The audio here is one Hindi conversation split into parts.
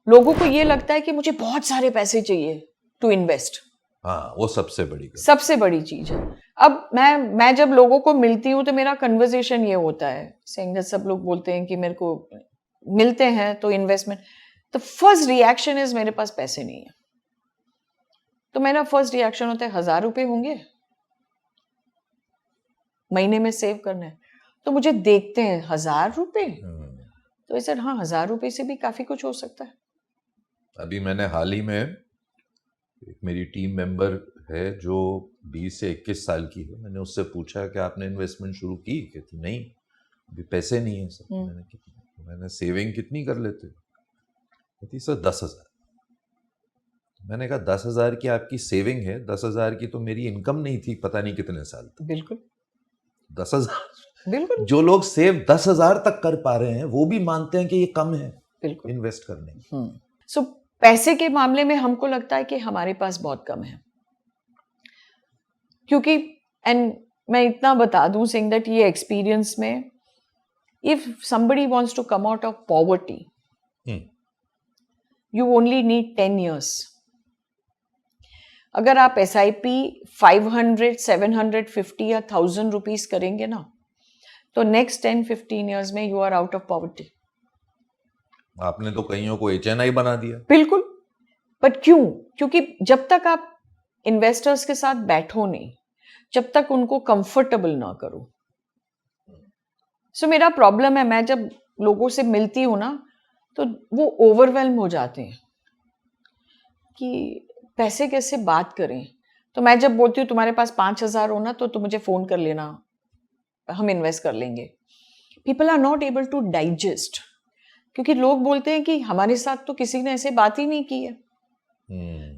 लोगों को ये लगता है कि मुझे बहुत सारे पैसे चाहिए टू इन्वेस्ट। हाँ, वो सबसे बड़ी चीज है। अब मैं जब लोगों को मिलती हूँ तो मेरा कन्वर्सेशन ये होता है, सेइंग सब लोग बोलते हैं कि मेरे को मिलते हैं तो इन्वेस्टमेंट, तो फर्स्ट रिएक्शन इज मेरे पास पैसे नहीं है। तो मेरा फर्स्ट रिएक्शन होता है 1,000 रुपए होंगे महीने में सेव करने। तो मुझे देखते हैं 1,000 रुपए, तो सर हाँ 1,000 रुपए से भी काफी कुछ हो सकता है। अभी मैंने हाल ही में, एक मेरी टीम मेंबर है जो 20 से 21 साल की है, मैंने उससे पूछा कि आपने इन्वेस्टमेंट शुरू की? कहती नहीं, अभी पैसे नहीं है सर। मैंने सेविंग कितनी कर लेते? कहती सर 10,000। मैंने कहा 10,000 की आपकी सेविंग है, 10,000 की तो मेरी इनकम नहीं थी पता नहीं कितने साल तक। बिल्कुल 10,000 बिल्कुल। जो लोग सेव 10,000 तक कर पा रहे हैं वो भी मानते हैं कि ये कम है बिल्कुल इन्वेस्ट करने। सो पैसे के मामले में हमको लगता है कि हमारे पास बहुत कम है, क्योंकि एंड मैं इतना बता दूं सिंह दैट ये एक्सपीरियंस में, if somebody wants to come out of poverty, you only need 10 years. अगर आप SIP 500, 750 या 1,000 रुपीज करेंगे ना, तो नेक्स्ट 10-15 years में you are out of poverty. आपने तो कईयों को HNI बना दिया। बिल्कुल, बट क्यों? क्योंकि जब तक आप इन्वेस्टर्स के साथ बैठो नहीं, जब तक उनको कंफर्टेबल ना करो। सो मेरा प्रॉब्लम है, मैं जब लोगों से मिलती हूँ ना तो वो ओवरवेल्म हो जाते हैं कि पैसे कैसे बात करें। तो मैं जब बोलती हूँ तुम्हारे पास 5,000 हो ना तो तुम मुझे फोन कर लेना, हम इन्वेस्ट कर लेंगे। People are not able to digest, क्योंकि लोग बोलते हैं कि हमारे साथ तो किसी ने ऐसे बात ही नहीं की है।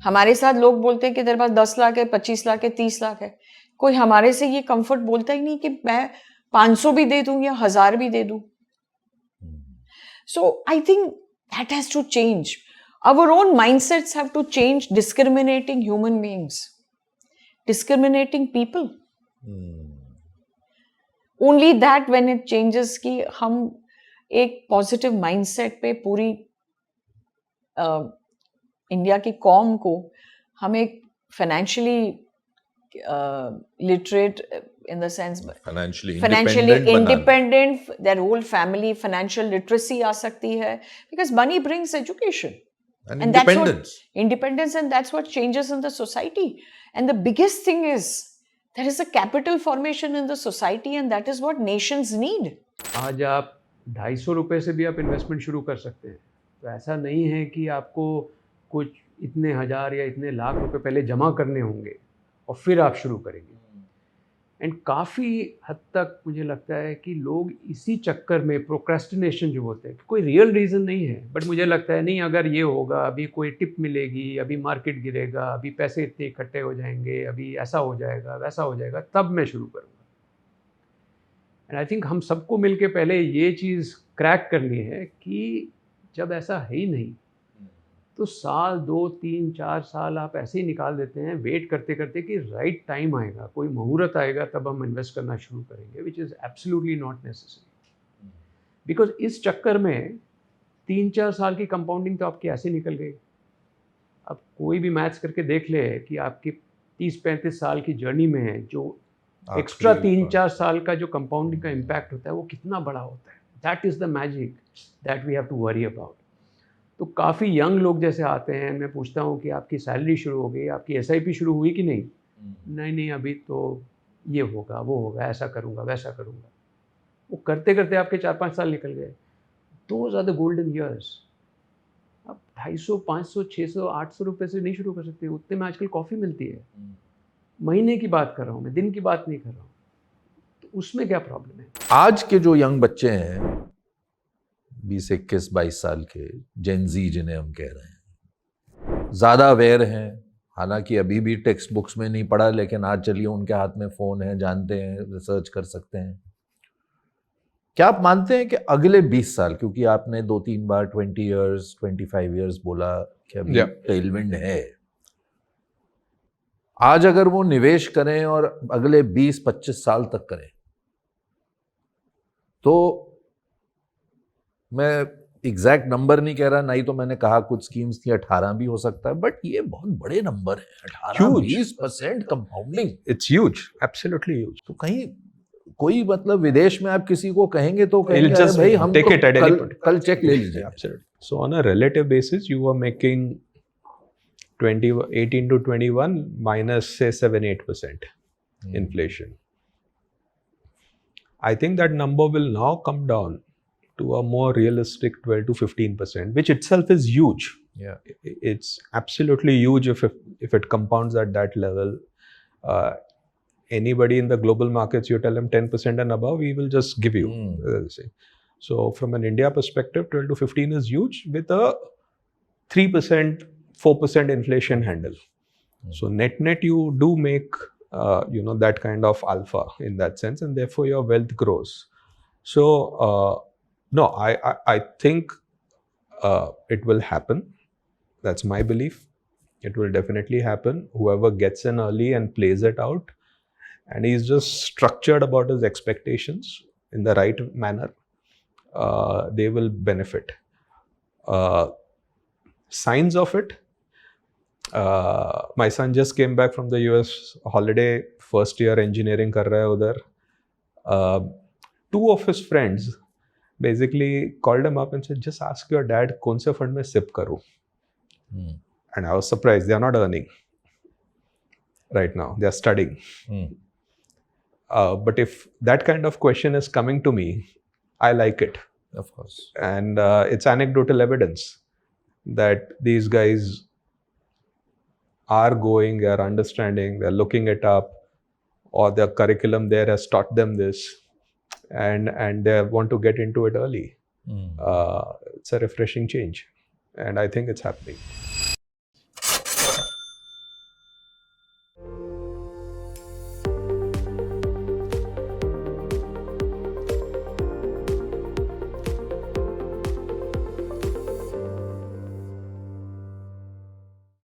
हमारे साथ लोग बोलते हैं कि तेरे पास 10 लाख है, 25 लाख है, 30 लाख है। कोई हमारे से ये कंफर्ट बोलता ही नहीं कि मैं 500 भी दे दूं या 1,000 भी दे दूं। So I think that has to change. Our own mindsets have to change, discriminating human beings, discriminating people. Only that when it changes कि हम एक पॉजिटिव माइंडसेट पे पूरी इंडिया की कॉम को हम एक financially literate in the sense financially independent, their whole family financial literacy आ सकती है, because money brings education and independence. Independence, and that's what changes in the society. And the biggest thing is there is a capital formation in the society, and that is what nations need. आज आप 250 रुपये से भी आप इन्वेस्टमेंट शुरू कर सकते हैं। तो ऐसा नहीं है कि आपको कुछ इतने हज़ार या इतने लाख रुपए पहले जमा करने होंगे और फिर आप शुरू करेंगे। एंड काफ़ी हद तक मुझे लगता है कि लोग इसी चक्कर में प्रोक्रेस्टिनेशन जो होते हैं, कोई रियल रीज़न नहीं है, बट मुझे लगता है नहीं अगर ये होगा, अभी कोई टिप मिलेगी, अभी मार्केट गिरेगा, अभी पैसे इतने इकट्ठे हो जाएंगे, अभी ऐसा हो जाएगा वैसा हो जाएगा, तब मैं शुरू करूँगा। एंड आई थिंक हम सबको मिल के पहले ये चीज़ क्रैक करनी है कि जब ऐसा है ही नहीं तो साल 2, 3, 4 साल आप ऐसे ही निकाल देते हैं वेट करते करते कि राइट टाइम आएगा, कोई मुहूर्त आएगा, तब हम इन्वेस्ट करना शुरू करेंगे, which is absolutely not necessary. Because इस चक्कर में 3-4 साल की कंपाउंडिंग तो आपकी ऐसे निकल गई। अब कोई भी मैथ्स करके देख ले कि आपकी 30-35 साल की जर्नी में जो एक्स्ट्रा 3-4 साल का जो कंपाउंडिंग का इम्पैक्ट होता है वो कितना बड़ा होता है। That is the magic that we have to worry about. तो काफ़ी यंग लोग जैसे आते हैं, मैं पूछता हूँ कि आपकी सैलरी शुरू हो गई, आपकी SIP शुरू हुई कि नहीं? नहीं अभी तो ये होगा वो होगा, ऐसा करूँगा वैसा करूँगा। वो करते करते आपके 4-5 साल निकल गए। Those are the golden years. अब 250, 500, 600, 800 रुपये से नहीं शुरू कर सकते। उतने में आजकल कॉफ़ी मिलती है। महीने की बात कर रहा हूँ मैं, दिन की बात नहीं कर रहा हूँ। तो उसमें क्या प्रॉब्लम है? आज के जो यंग बच्चे हैं 20, 21, 22 साल के, जेन ज़ी जिन्हें हम कह रहे हैं, ज़्यादा अवेयर हैं। हालांकि अभी भी टेक्स्ट बुक्स में नहीं पढ़ा, लेकिन आज चलिए उनके हाथ में फ़ोन है, जानते हैं, रिसर्च कर सकते हैं। क्या आप मानते हैं कि अगले 20 साल, क्योंकि आपने 2-3 बार 20 ईयर्स 25 ईयर्स बोला कि अभी टेलविंड है, आज अगर वो निवेश करें और अगले 20-25 साल तक करें, तो मैं एग्जैक्ट नंबर नहीं कह रहा, नहीं तो मैंने कहा कुछ स्कीम्स थी 18 भी हो सकता है, बट ये बहुत बड़े नंबर है 18-20% compounding. It's huge, absolutely huge. तो कहीं कोई मतलब विदेश में आप किसी को कहेंगे तो कहेंगे He'll just अरे भाई हम take तो it at any कल point. कल चेक ले लीजिए। Absolutely. So on a relative basis, you were making 18 to 21 minus say 7-8% inflation. I think that number will now come down to a more realistic 12 to 15%, which itself is huge. Yeah. It's absolutely huge if it compounds at that level. Anybody in the global markets, you tell them 10% and above, we will just give you. So from an India perspective, 12 to 15 is huge with a 3%, 4% inflation handle. So net, you do make that kind of alpha in that sense, and therefore your wealth grows. So no, I think it will happen. That's my belief. It will definitely happen. Whoever gets in early and plays it out, and he's just structured about his expectations in the right manner, they will benefit. Signs of it. My son just came back from the US holiday, first year engineering कर रहा है उधर. Two of his friends basically called him up and said, just ask your dad कौन से fund में SIP करूँ. And I was surprised. They are not earning right now. They are studying. But if that kind of question is coming to me, I like it. Of course. And it's anecdotal evidence that these guys are going, they are understanding, they're looking it up, or their curriculum there has taught them this, and they want to get into it early. It's a refreshing change, and I think it's happening.